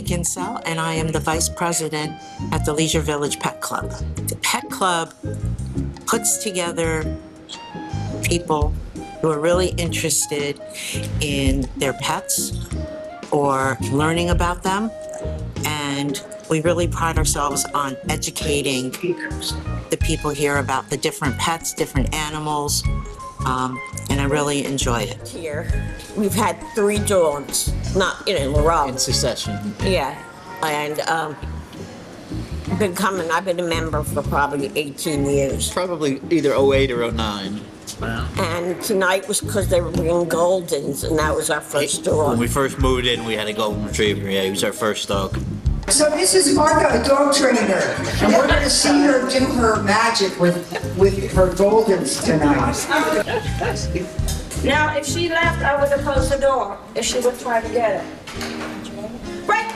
Kinsell, and I am the Vice President at the Leisure Village Pet Club. The Pet Club puts together people who are really interested in their pets or learning about them, and we really pride ourselves on educating the people here about the different pets, different animals, and I really enjoy it. Here, we've had 3 dogs, not in a row. In succession. Yeah, and I've been a member for probably 18 years. Probably either 08 or 09. Wow. And tonight was because they were bringing Goldens, and that was our first dog. When we first moved in, we had a Golden Retriever. Yeah, he was our first dog. So this is Martha, a dog trainer, and we're going to see her do her magic with her Goldens tonight. Now, if she left, I would have closed the door if she would try to get it. Right?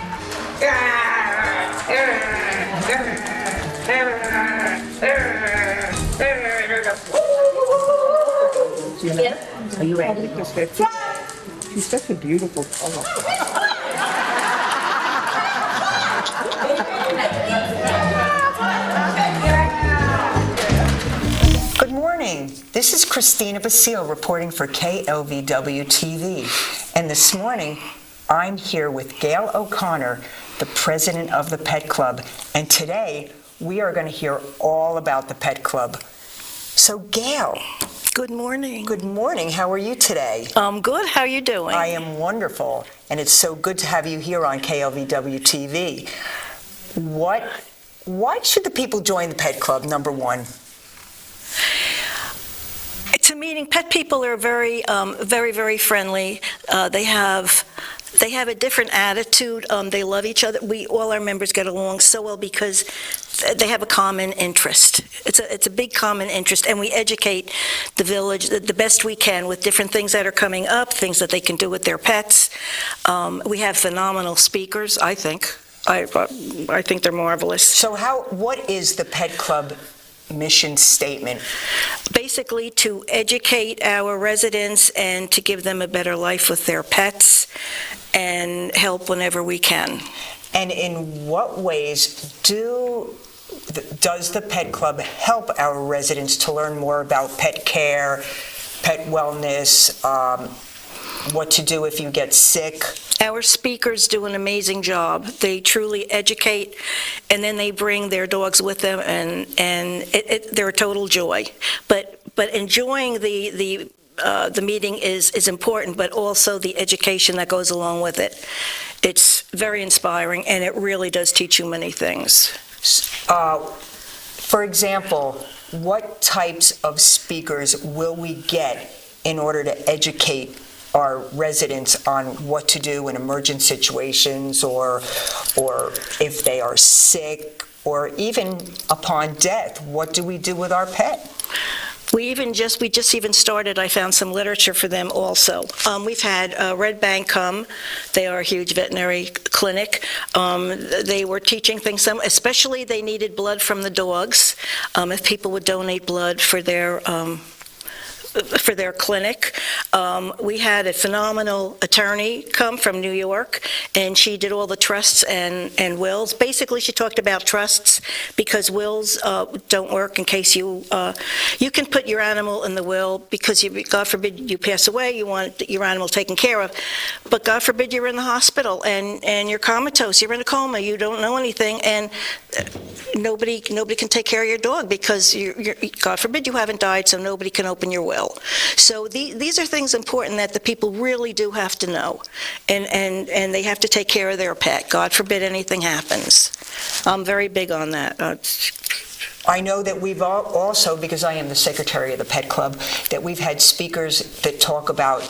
Are you ready? She's such a beautiful color. Good morning. This is Christina Basile reporting for KLVW-TV. And this morning, I'm here with Gail O'Connor, the president of the Pet Club. And today, we are going to hear all about the Pet Club. So, Gail. Good morning. Good morning. How are you today? I'm good. How are you doing? I am wonderful. And it's so good to have you here on KLVW-TV. Why should the people join the Pet Club, number one? It's a meeting. Pet people are very, very friendly. They have a different attitude. They love each other. All our members get along so well because they have a common interest. It's a big common interest, and we educate the village the best we can with different things that are coming up, things that they can do with their pets. We have phenomenal speakers, I think. I think they're marvelous. So what is the Pet Club mission statement? Basically, to educate our residents and to give them a better life with their pets and help whenever we can. And in what ways does the Pet Club help our residents to learn more about pet care, pet wellness, what to do if you get sick? Our speakers do an amazing job. They truly educate, and then they bring their dogs with them, and they're a total joy. But enjoying the meeting is important, but also the education that goes along with it. It's very inspiring, and it really does teach you many things. For example, what types of speakers will we get in order to educate our residents on what to do in emergent situations, or if they are sick, or even upon death? What do we do with our pet? We just started. I found some literature for them also. We've had Red Bank come. They are a huge veterinary clinic. They were teaching things. Especially they needed blood from the dogs. If people would donate blood for their clinic. We had a phenomenal attorney come from New York, and she did all the trusts and wills. Basically, she talked about trusts because wills don't work in case you can put your animal in the will because God forbid you pass away, you want your animal taken care of, but God forbid you're in the hospital and you're comatose, you're in a coma, you don't know anything, and nobody can take care of your dog because God forbid you haven't died, so nobody can open your will. So these are things important that the people really do have to know, and they have to take care of their pet. God forbid anything happens. I'm very big on that. I know that we've also, because I am the secretary of the Pet Club, that we've had speakers that talk about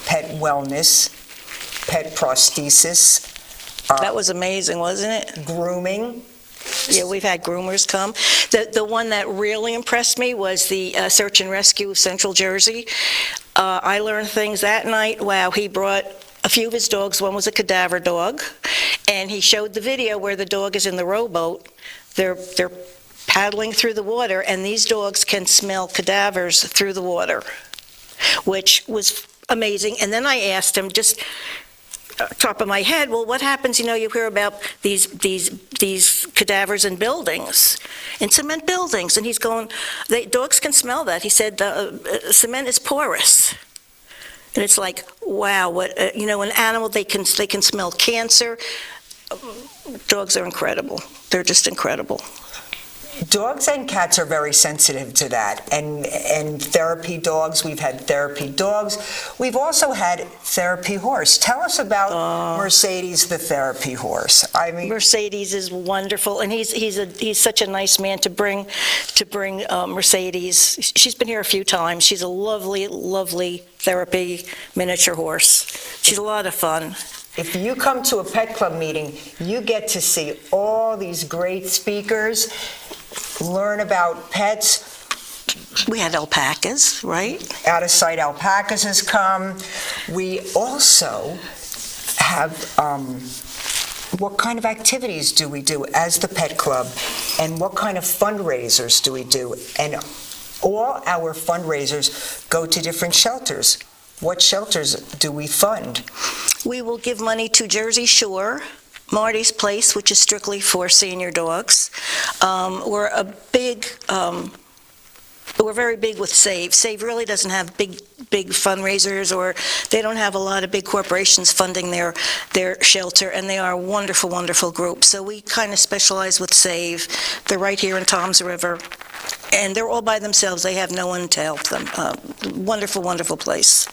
pet wellness, pet prosthesis. That was amazing, wasn't it? Grooming. Yeah, we've had groomers come. The one that really impressed me was the Search and Rescue of Central Jersey. I learned things that night. Wow, he brought a few of his dogs. One was a cadaver dog, and he showed the video where the dog is in the rowboat. They're paddling through the water, and these dogs can smell cadavers through the water, which was amazing. And then I asked him, just top of my head, well, what happens, you hear about these cadavers in buildings, in cement buildings, and he's going, dogs can smell that. He said the cement is porous. And it's like, wow, an animal, they can smell cancer. Dogs are incredible. They're just incredible. Dogs and cats are very sensitive to that. And therapy dogs, we've had therapy dogs. We've also had therapy horse. Tell us about Mercedes, the therapy horse. I mean, Mercedes is wonderful, and he's such a nice man to bring Mercedes. She's been here a few times. She's a lovely, lovely therapy miniature horse. She's a lot of fun. if you come to a pet club meeting, you get to see all these great speakers, learn about pets. We had alpacas, right? Out-of-sight alpacas has come. We also have, what kind of activities do we do as the pet club? And what kind of fundraisers do we do? And all our fundraisers go to different shelters. What shelters do we fund? We will give money to Jersey Shore, Marty's Place, which is strictly for senior dogs. We're very big with Save. Save really doesn't have big fundraisers, or they don't have a lot of big corporations funding their shelter, and they are a wonderful, wonderful group. So we kind of specialize with Save. They're right here in Toms River, and they're all by themselves. They have no one to help them. Wonderful, wonderful place.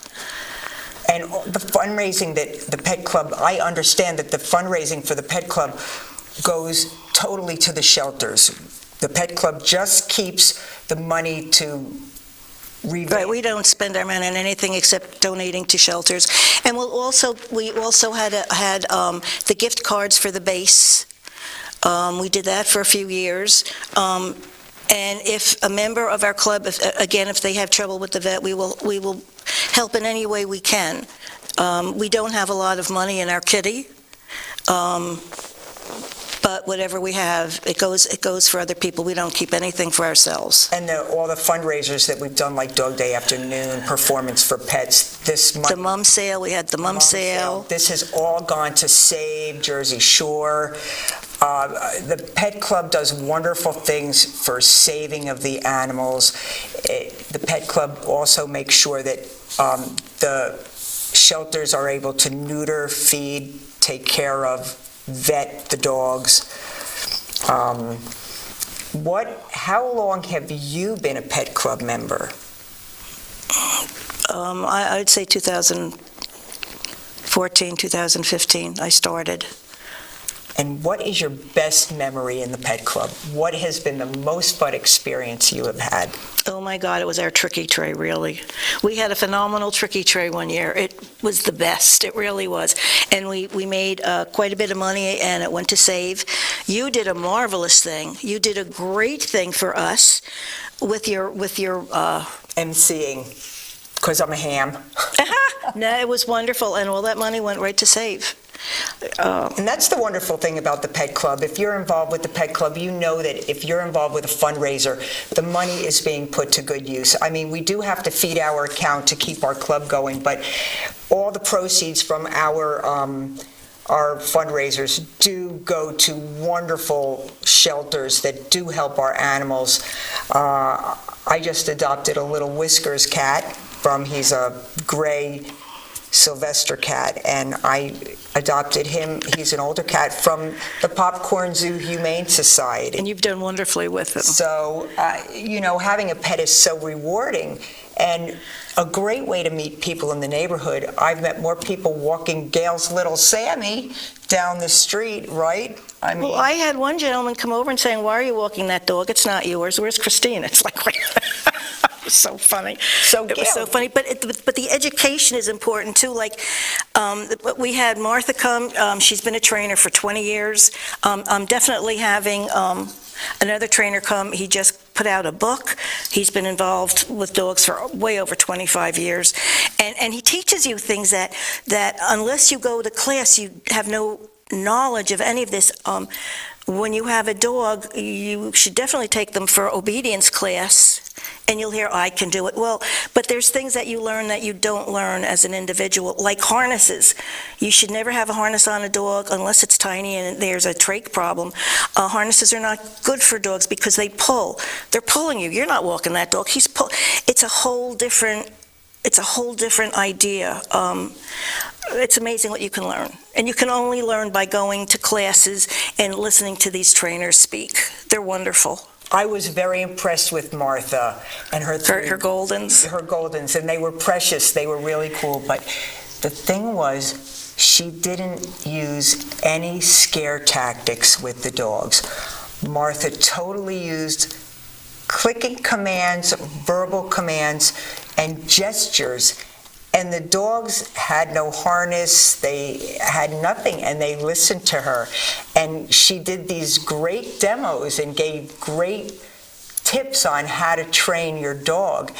And the fundraising that the pet club, I understand that the fundraising for the pet club goes totally to the shelters. The pet club just keeps the money to Right, we don't spend our money on anything except donating to shelters. And we also had the gift cards for the base. We did that for a few years. And if a member of our club, if they have trouble with the vet, we will help in any way we can. We don't have a lot of money in our kitty. But whatever we have, it goes for other people. We don't keep anything for ourselves. And all the fundraisers that we've done, like Dog Day Afternoon, Performance for Pets, this month. The mum sale, we had the mum sale. This has all gone to Save, Jersey Shore. The pet club does wonderful things for saving of the animals. The pet club also makes sure that the shelters are able to neuter, feed, take care of, vet the dogs. How long have you been a pet club member? I'd say 2014, 2015, I started. And what is your best memory in the pet club? What has been the most fun experience you have had? Oh my God, it was our tricky tray, really. We had a phenomenal tricky tray one year. It was the best, it really was. And we made quite a bit of money, and it went to Save. You did a marvelous thing. You did a great thing for us with your MCing, because I'm a ham. No, it was wonderful, and all that money went right to Save. And that's the wonderful thing about the pet club. If you're involved with the pet club, you know that if you're involved with a fundraiser, the money is being put to good use. I mean, we do have to feed our account to keep our club going, but all the proceeds from our fundraisers do go to wonderful shelters that do help our animals. I just adopted a little Whiskers cat he's a gray Sylvester cat, and I adopted him. He's an older cat from the Popcorn Zoo Humane Society. And you've done wonderfully with him. So, having a pet is so rewarding and a great way to meet people in the neighborhood. I've met more people walking Gail's little Sammy down the street, right? I mean, Well, I had one gentleman come over and saying, "Why are you walking that dog? It's not yours. Where's Christine?" It's like, it was so funny. It was so funny. But the education is important too. Like, we had Martha come. She's been a trainer for 20 years. I'm definitely having another trainer come. He just put out a book. He's been involved with dogs for way over 25 years. And he teaches you things that unless you go to class, you have no knowledge of any of this, when you have a dog, you should definitely take them for obedience class, and you'll hear, I can do it. Well, but there's things that you learn that you don't learn as an individual, like harnesses. You should never have a harness on a dog unless it's tiny and there's a trach problem. Harnesses are not good for dogs because they pull. They're pulling you. You're not walking that dog. It's a whole different idea. It's amazing what you can learn. And you can only learn by going to classes and listening to these trainers speak. They're wonderful. I was very impressed with Martha and her Goldens. Her Goldens, and they were precious. They were really cool. But the thing was, she didn't use any scare tactics with the dogs. Martha totally used clicking commands, verbal commands, and gestures. And the dogs had no harness, they had nothing, and they listened to her. And she did these great demos and gave great tips on how to train your dog.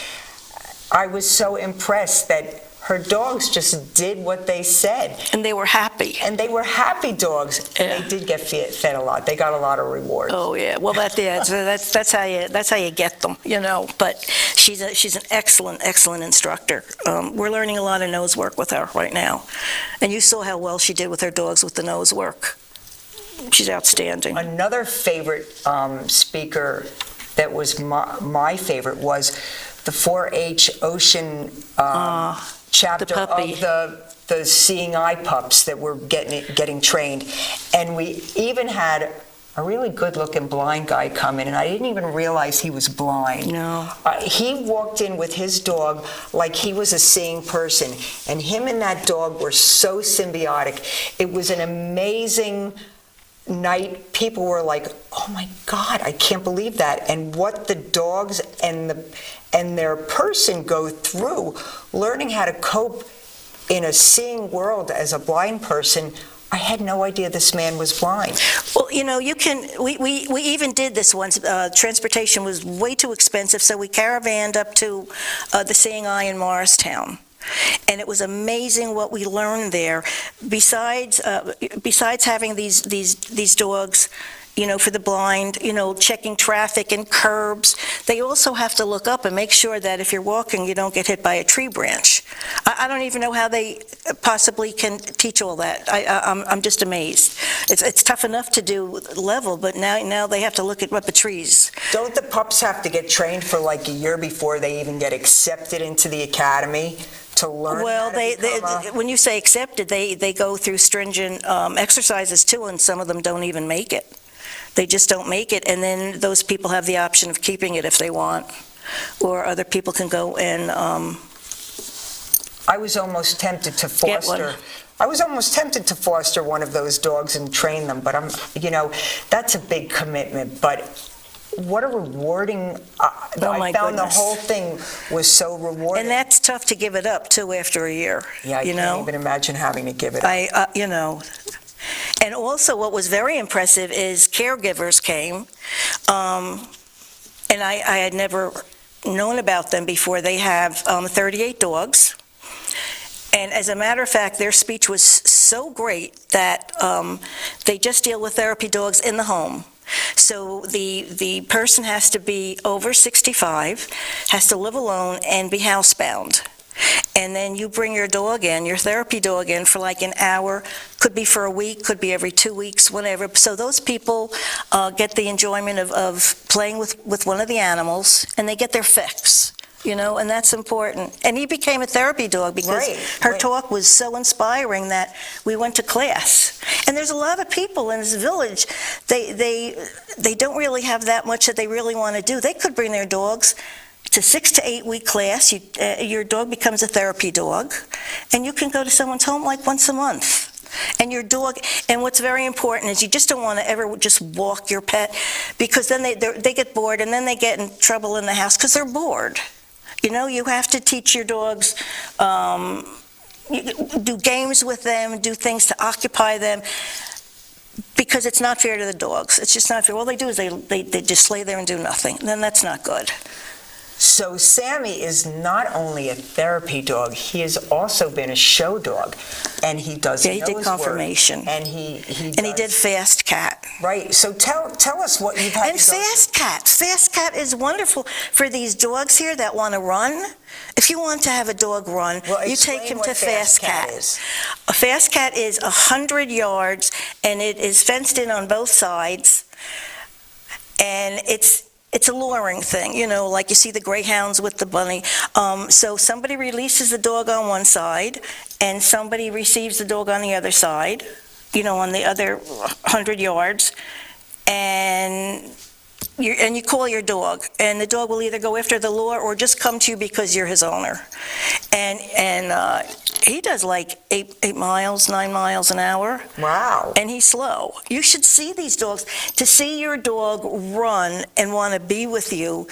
I was so impressed that her dogs just did what they said. And they were happy. And they were happy dogs. Yeah. And they did get fed a lot. They got a lot of rewards. Oh yeah, well that's how you get them, you know. But she's an excellent instructor. We're learning a lot of nose work with her right now, and you saw how well she did with her dogs with the nose work. She's outstanding. Another favorite speaker that was my favorite was the 4-H Ocean chapter the puppy. of the seeing eye pups that were getting trained. And we even had a really good-looking blind guy come in, and I didn't even realize he was blind. No. He walked in with his dog like he was a seeing person, and him and that dog were so symbiotic. It was an amazing night. People were like, oh my God, I can't believe that. And what the dogs and their person go through, learning how to cope in a seeing world as a blind person. I had no idea this man was blind. Well, you know, we even did this once. Transportation was way too expensive, so we caravanned up to the Seeing Eye in Morristown. And it was amazing what we learned there. Besides having these dogs, you know, for the blind, you know, checking traffic and curbs, they also have to look up and make sure that if you're walking, you don't get hit by a tree branch. I don't even know how they possibly can teach all that. I'm just amazed. It's tough enough to do level, but now they have to look at the trees. Don't the pups have to get trained for like a year before they even get accepted into the academy to learn? Well, when you say accepted, they go through stringent exercises too, and some of them don't even make it. They just don't make it, and then those people have the option of keeping it if they want, or other people can go and I was almost tempted to Get one. foster. I was almost tempted to foster one of those dogs and train them, but that's a big commitment. But what a rewarding! I found the whole thing was so rewarding. And that's tough to give it up too after a year. Yeah, I can't even imagine having to give it up. And also what was very impressive is caregivers came, and I had never known about them before. They have 38 dogs, and as a matter of fact, their speech was so great that they just deal with therapy dogs in the home. So the person has to be over 65, has to live alone, and be housebound. And then you bring your dog in, your therapy dog in for like an hour, could be for a week, could be every 2 weeks, whatever. So those people get the enjoyment of playing with one of the animals, and they get their fix, and that's important. And he became a therapy dog because her talk was so inspiring that we went to class. And there's a lot of people in this village, they don't really have that much that they really want to do. They could bring their dogs. It's a 6 to 8 week class. Your dog becomes a therapy dog, and you can go to someone's home like once a month. And your dog, and what's very important is you just don't want to ever just walk your pet, because then they get bored, and then they get in trouble in the house because they're bored. You have to teach your dogs, do games with them, do things to occupy them, because it's not fair to the dogs. It's just not fair. All they do is they just lay there and do nothing. Then that's not good. So Sammy is not only a therapy dog, he has also been a show dog, and he does Yeah, he did nose work, confirmation. and he And he did Fast Cat. right. So tell us what you've had And to go Fast Cat is wonderful for these dogs here that want to run. If you want to have a dog run, Well, you take explain him what to Fast Cat. is. A Fast Cat is 100 yards, and it is fenced in on both sides, and it's a luring thing, like you see the greyhounds with the bunny. So somebody releases the dog on one side, and somebody receives the dog on the other side, on the other 100 yards, and you call your dog, and the dog will either go after the lure or just come to you because you're his owner. And he does like 8 miles, 9 miles an hour. Wow. And he's slow. You should see these dogs. To see your dog run and want to be with you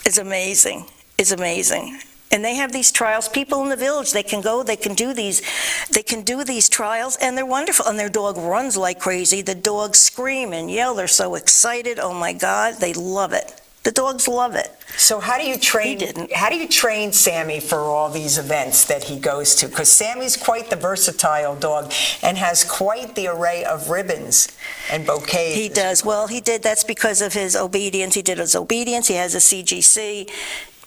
is amazing. Is amazing. And they have these trials. People in the village, they can go, they can do these trials, and they're wonderful. And their dog runs like crazy. The dogs scream and yell. They're so excited. Oh my God, they love it. The dogs love it. So how do you train? He didn't. How do you train Sammy for all these events that he goes to? Because Sammy's quite the versatile dog and has quite the array of ribbons and bouquets. He does. Well, he did. That's because of his obedience. He did his obedience. He has a CGC.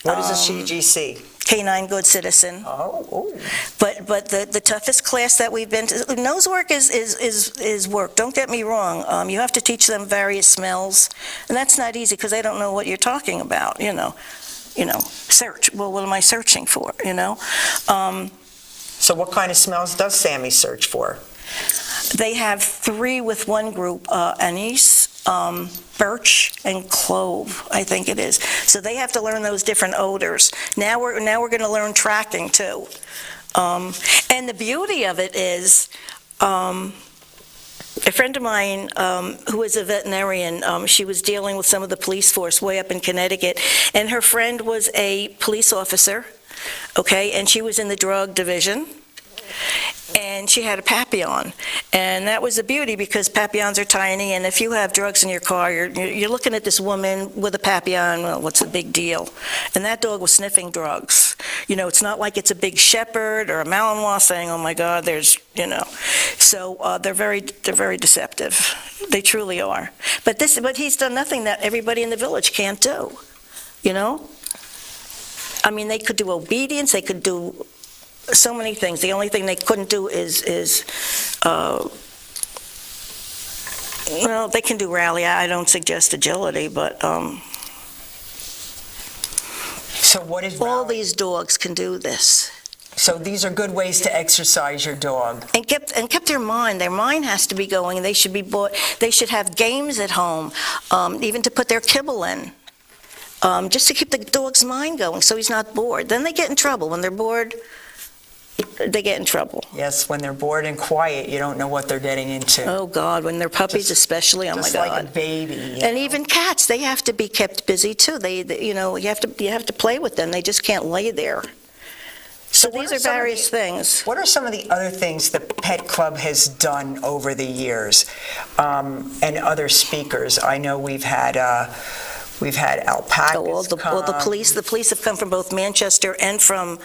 What is a CGC? Canine Good Citizen. Oh. But the toughest class that we've been to, nose work is work. Don't get me wrong. You have to teach them various smells, and that's not easy because they don't know what you're talking about. Search. Well, what am I searching for? So what kind of smells does Sammy search for? They have 3 with one group: anise, birch, and clove, I think it is. So they have to learn those different odors. Now we're going to learn tracking too. And the beauty of it is, a friend of mine who is a veterinarian, she was dealing with some of the police force way up in Connecticut, and her friend was a police officer, okay, and she was in the drug division. And she had a Papillon, and that was a beauty because Papillons are tiny, and if you have drugs in your car, you're looking at this woman with a Papillon, well, what's the big deal? And that dog was sniffing drugs. It's not like it's a big shepherd or a Malinois saying, oh my God, there's, So they're very deceptive. They truly are. But he's done nothing that everybody in the village can't do, I mean, they could do obedience, they could do so many things. The only thing they couldn't do is they can do rally. I don't suggest agility, but So what is all rally? these dogs can do this. So these are good ways to exercise your dog. And kept their mind. Their mind has to be going. They should be bought. They should have games at home, even to put their kibble in. Just to keep the dog's mind going so he's not bored. Then they get in trouble. When they're bored, they get in trouble. Yes, when they're bored and quiet, you don't know what they're getting into. Oh, God, when they're puppies especially, oh, my Just God. like a baby. And even cats, they have to be kept busy, too. You have to play with them. They just can't lay there. So what these are are some of the- various things. What are some of the other things the Pet Club has done over the years, and other speakers? I know we've had alpacas Well, the police have come from both Manchester and from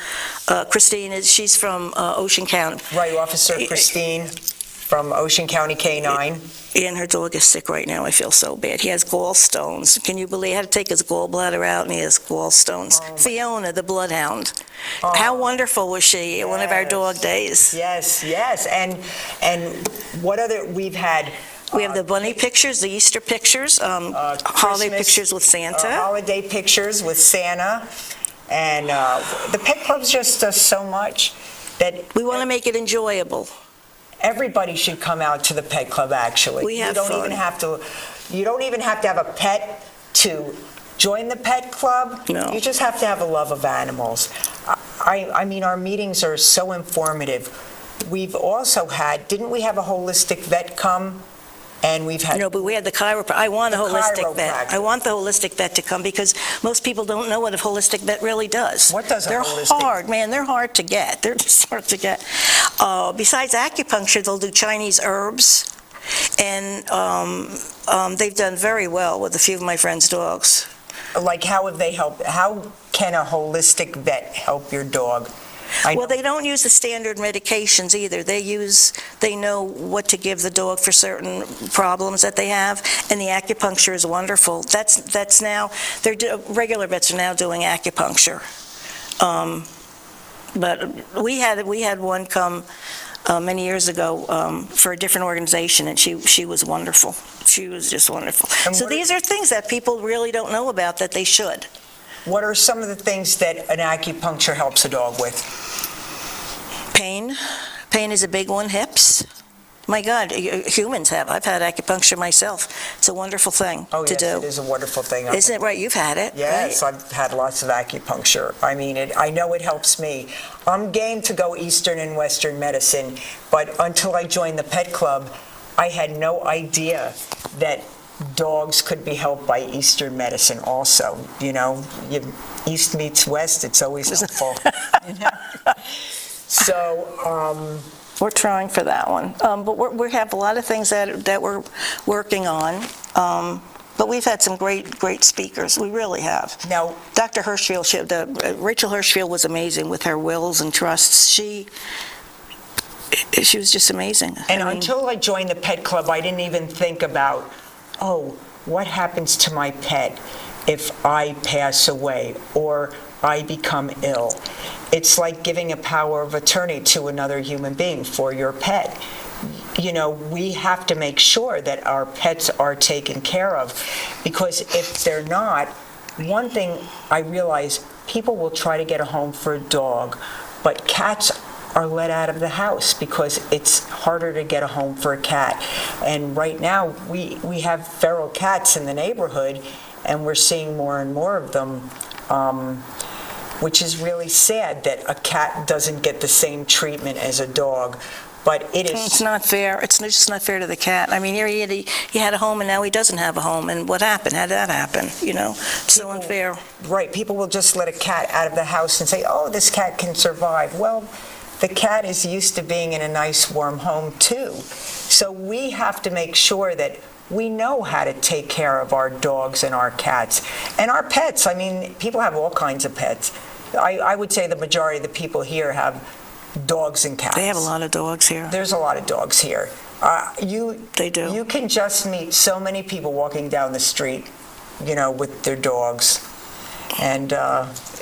Christine. She's from Ocean County. Right, Officer Christine from Ocean County K-9. And her dog is sick right now. I feel so bad. He has gallstones. Can you believe? I had to take his gallbladder out, and he has gallstones. Oh, Fiona, the bloodhound. Oh. How wonderful was she at one of our Yes. dog days? Yes, and what other, we've had... We have the bunny pictures, the Easter pictures, holiday Christmas, pictures with Santa. holiday pictures with Santa, and the Pet Club's just does so much that We want to make it enjoyable. everybody should come out to the Pet Club, actually. We have You don't fun. you don't even have to have a pet to join the Pet Club. No. You just have to have a love of animals. I mean, our meetings are so informative. We've also had, didn't we have a holistic vet come? And we've had... No, but we had the chiropractor. I want a The holistic vet. chiropractor. I want the holistic vet to come because most people don't know what a holistic vet really does. What does a They're holistic- hard, man. They're hard to get. They're just hard to get. Besides acupuncture, they'll do Chinese herbs, and they've done very well with a few of my friends' dogs. Like, how have they helped, how can a holistic vet help your dog? Well, they don't use the standard medications either. They know what to give the dog for certain problems that they have, and the acupuncture is wonderful. That's now, regular vets are now doing acupuncture. But we had one come many years ago for a different organization, and she was wonderful. She was just wonderful. So these are things that people really don't know about that they should. What are some of the things that an acupuncture helps a dog with? Pain. Pain is a big one. Hips. My God, humans have. I've had acupuncture myself. It's a wonderful thing Oh, to yes, do. it is a wonderful thing. Isn't it right? You've had it, Yes, right? I've had lots of acupuncture. I mean, I know it helps me. I'm game to go Eastern and Western medicine, but until I joined the pet club, I had no idea that dogs could be helped by Eastern medicine also. You know, East meets West, it's always helpful. So, We're trying for that one. But we have a lot of things that we're working on. But we've had some great speakers. We really have. now, Dr. Hirschfield, Rachel Hirschfield was amazing with her wills and trusts. She was just amazing. and I mean, until I joined the pet club, I didn't even think about, oh, what happens to my pet if I pass away or I become ill? It's like giving a power of attorney to another human being for your pet. You know, we have to make sure that our pets are taken care of, because if they're not, one thing I realize, people will try to get a home for a dog, but cats are let out of the house because it's harder to get a home for a cat. And right now, we have feral cats in the neighborhood, and we're seeing more and more of them, which is really sad that a cat doesn't get the same treatment as a dog. But it is... It's not fair. It's just not fair to the cat. I mean, he had a home, and now he doesn't have a home. And what happened? How did that happen? You know, it's so unfair. Right, people will just let a cat out of the house and say, oh, this cat can survive. Well, the cat is used to being in a nice, warm home, too. So we have to make sure that we know how to take care of our dogs and our cats. And our pets, I mean, people have all kinds of pets. I would say the majority of the people here have dogs and cats. They have a lot of dogs here. There's a lot of dogs here. They do. You can just meet so many people walking down the street, you know, with their dogs. And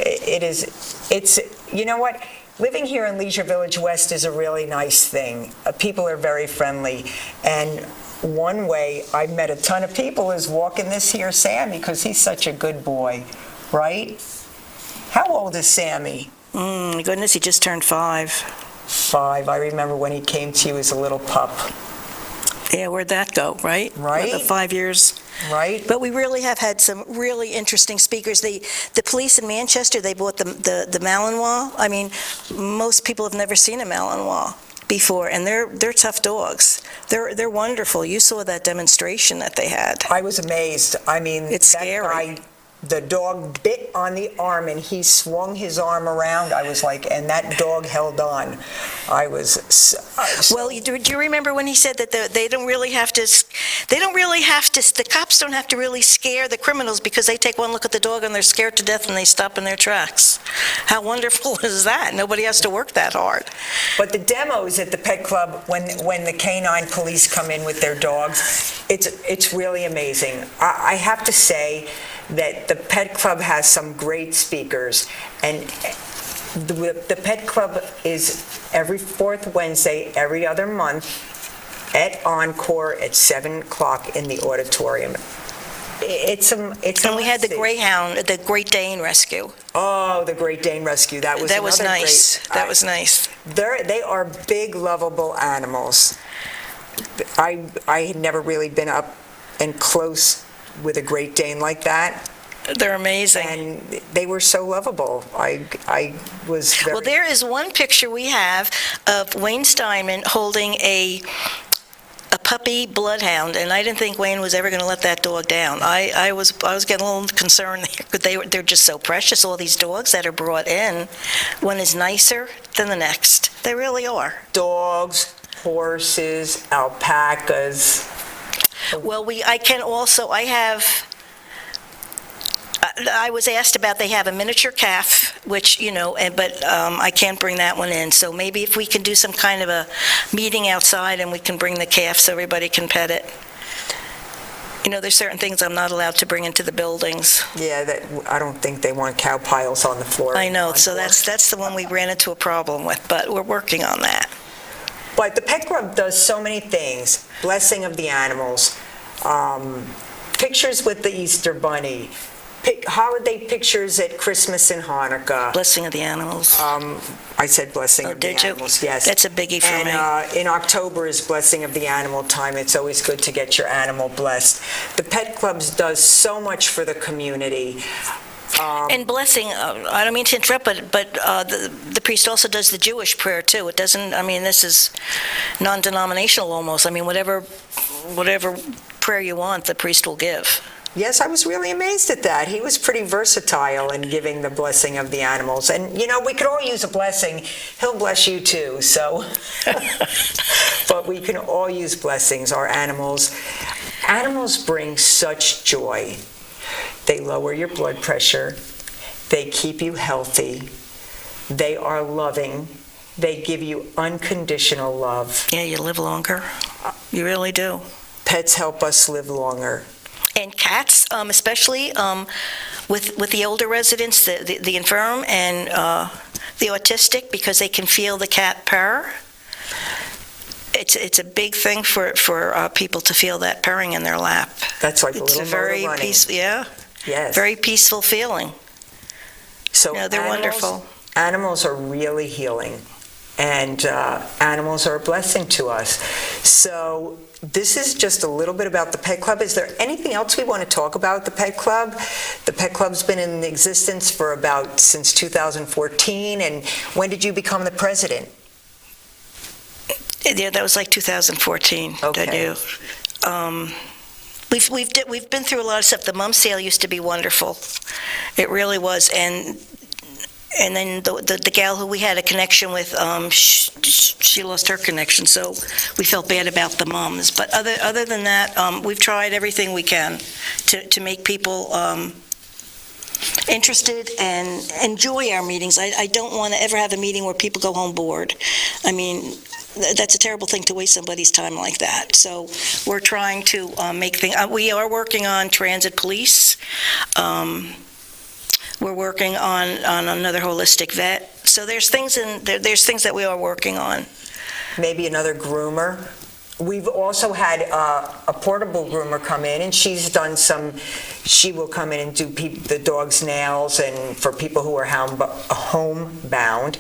it's, you know what? Living here in Leisure Village West is a really nice thing. People are very friendly. And one way I met a ton of people is walking this here Sammy, because he's such a good boy, right? How old is Sammy? Goodness, he just turned 5. 5. I remember when he came to you as a little pup. Yeah, where'd that go, right? Right. The 5 years. Right? But we really have had some really interesting speakers. The police in Manchester, they bought the Malinois. I mean, most people have never seen a Malinois before, and they're tough dogs. They're wonderful. You saw that demonstration that they had. I was amazed. I mean, It's that scary. guy, the dog bit on the arm and he swung his arm around. I was like, and that dog held on. I was... Well, do you remember when he said that they don't really have to, the cops don't have to really scare the criminals because they take one look at the dog and they're scared to death and they stop in their tracks. How wonderful is that? Nobody has to work that hard. But the demos at the pet club, when the canine police come in with their dogs, it's really amazing. I have to say that the pet club has some great speakers, and the pet club is every fourth Wednesday, every other month at Encore at 7 o'clock in the auditorium. It's And we had the must-see. Greyhound, the Great Dane rescue. Oh, the Great Dane Rescue. That was another nice. great- That was nice. They are big, lovable animals. I had never really been up and close with a Great Dane like that, They're amazing. and they were so lovable. I was very... Well, there is one picture we have of Wayne Steinman holding a puppy bloodhound, and I didn't think Wayne was ever going to let that dog down. I was getting a little concerned there. They're just so precious, all these dogs that are brought in. One is nicer than the next. They really are. Dogs, horses, alpacas. Well, I I was asked about, they have a miniature calf, which, but I can't bring that one in. So maybe if we can do some kind of a meeting outside and we can bring the calf so everybody can pet it. There's certain things I'm not allowed to bring into the buildings. Yeah, I don't think they want cow piles on the floor. I know, so that's the one we ran into a problem with, but we're working on that. But the Pet Club does so many things. Blessing of the animals, pictures with the Easter Bunny, holiday pictures at Christmas and Hanukkah. Blessing of the animals. I said blessing of the did you? animals, yes. That's a biggie for me. And in October is blessing of the animal time. It's always good to get your animal blessed. The Pet Clubs does so much for the community. And blessing, I don't mean to interrupt, but the priest also does the Jewish prayer, too. It doesn't, this is non-denominational almost. Whatever prayer you want, the priest will give. Yes, I was really amazed at that. He was pretty versatile in giving the blessing of the animals. And, we could all use a blessing. He'll bless you too, so. But we can all use blessings, our animals. Animals bring such joy. They lower your blood pressure. They keep you healthy. They are loving. They give you unconditional love. Yeah, you live longer. You really do. Pets help us live longer. And cats, especially with the older residents, the infirm and the autistic, because they can feel the cat purr. It's a big thing for people to feel that purring in their lap. That's like a It's little a very motor running. peaceful, yeah, Yes. very peaceful feeling. So They're wonderful. Animals are really healing, and animals are a blessing to us. So this is just a little bit about the Pet Club. Is there anything else we want to talk about the Pet Club? The Pet Club's been in existence for since 2014, and when did you become the president? Yeah, that was like 2014. Okay. I do. We've been through a lot of stuff. The mum sale used to be wonderful. It really was, and then the gal who we had a connection with, she lost her connection, so we felt bad about the mums. But other than that, we've tried everything we can to make people interested and enjoy our meetings. I don't want to ever have a meeting where people go home bored. That's a terrible thing to waste somebody's time like that. So we're trying to make things. We are working on transit police. We're working on another holistic vet. So there's things that we are working on. Maybe another groomer. We've also had a portable groomer come in, and she will come in and do the dog's nails, and for people who are homebound.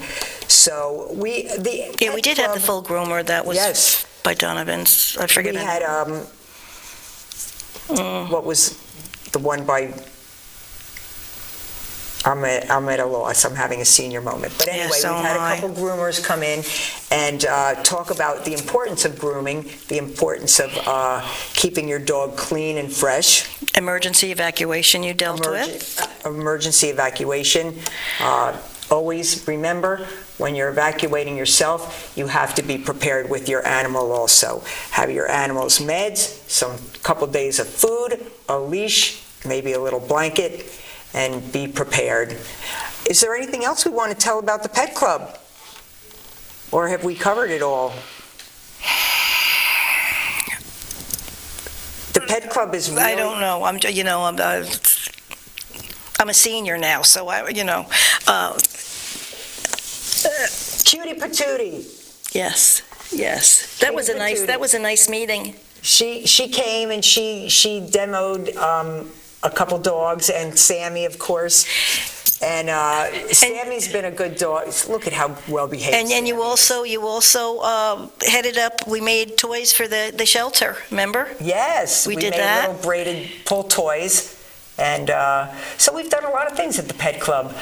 So we did have the full groomer that was yes. by Donovan's. I forget. We had what was the one by? I'm at a loss. I'm having a senior moment. But anyway, so we've had am I. a couple groomers come in and talk about the importance of grooming, the importance of keeping your dog clean and fresh. Emergency evacuation you dealt with. Emergency evacuation. Always remember, when you're evacuating yourself, you have to be prepared with your animal also. Have your animal's meds, some couple days of food, a leash, maybe a little blanket, and be prepared. Is there anything else we want to tell about the Pet Club? Or have we covered it all? The Pet Club is really... I don't know. I'm a senior now, so Cutie Patootie. Yes. That was a nice meeting. She came and she demoed a couple dogs, and Sammy, of course. And Sammy's been a good dog. Look at how well behaved. And you also headed up. We made toys for the shelter. Remember? Yes, we did made that. Little braided pull toys, and so we've done a lot of things at the Pet Club.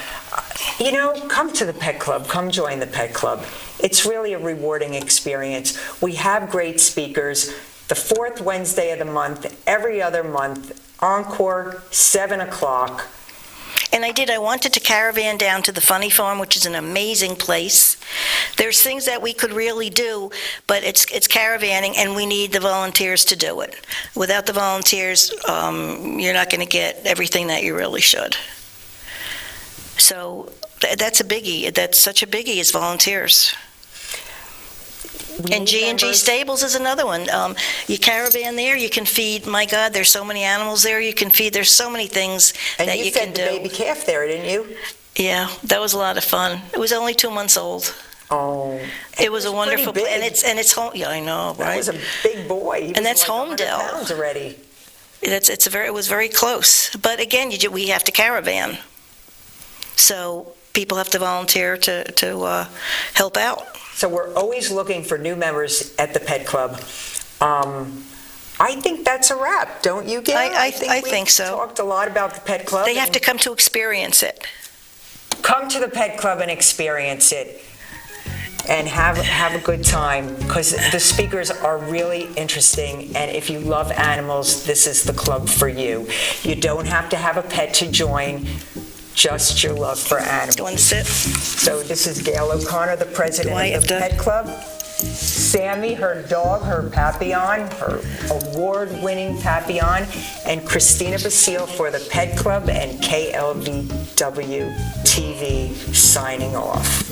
Come to the Pet Club. Come join the Pet Club. It's really a rewarding experience. We have great speakers. The fourth Wednesday of the month, every other month. Encore, 7 o'clock. And I wanted to caravan down to the Funny Farm, which is an amazing place. There's things that we could really do, but it's caravanning, and we need the volunteers to do it. Without the volunteers, you're not going to get everything that you really should. So that's a biggie. That's such a biggie, is volunteers. And G&G Stables is another one. You caravan there, you can feed, my God, there's so many animals there you can feed. There's so many things that you can do. And you fed the baby calf there, didn't you? Yeah, that was a lot of fun. It was only 2 months old. Oh. It was a wonderful, pretty and big. it's home. Yeah, I know, That right? was a big boy. He was And that's like 100 Homedale. pounds already. It was very close. But again, we have to caravan. So people have to volunteer to help out. So we're always looking for new members at the Pet Club. I think that's a wrap, don't you, Gail? I think so. We talked a lot about the Pet Club. They have to come to experience it. Come to the Pet Club and experience it and have a good time, because the speakers are really interesting, and if you love animals, this is the club for you. You don't have to have a pet to join, just your love for animals. Do you want to sit? So this is Gail O'Connor, the president Do I of the have to- Pet Club. Sammy, her dog, her Papillon, her award-winning Papillon, and Christina Basile for the Pet Club and KLVW-TV signing off.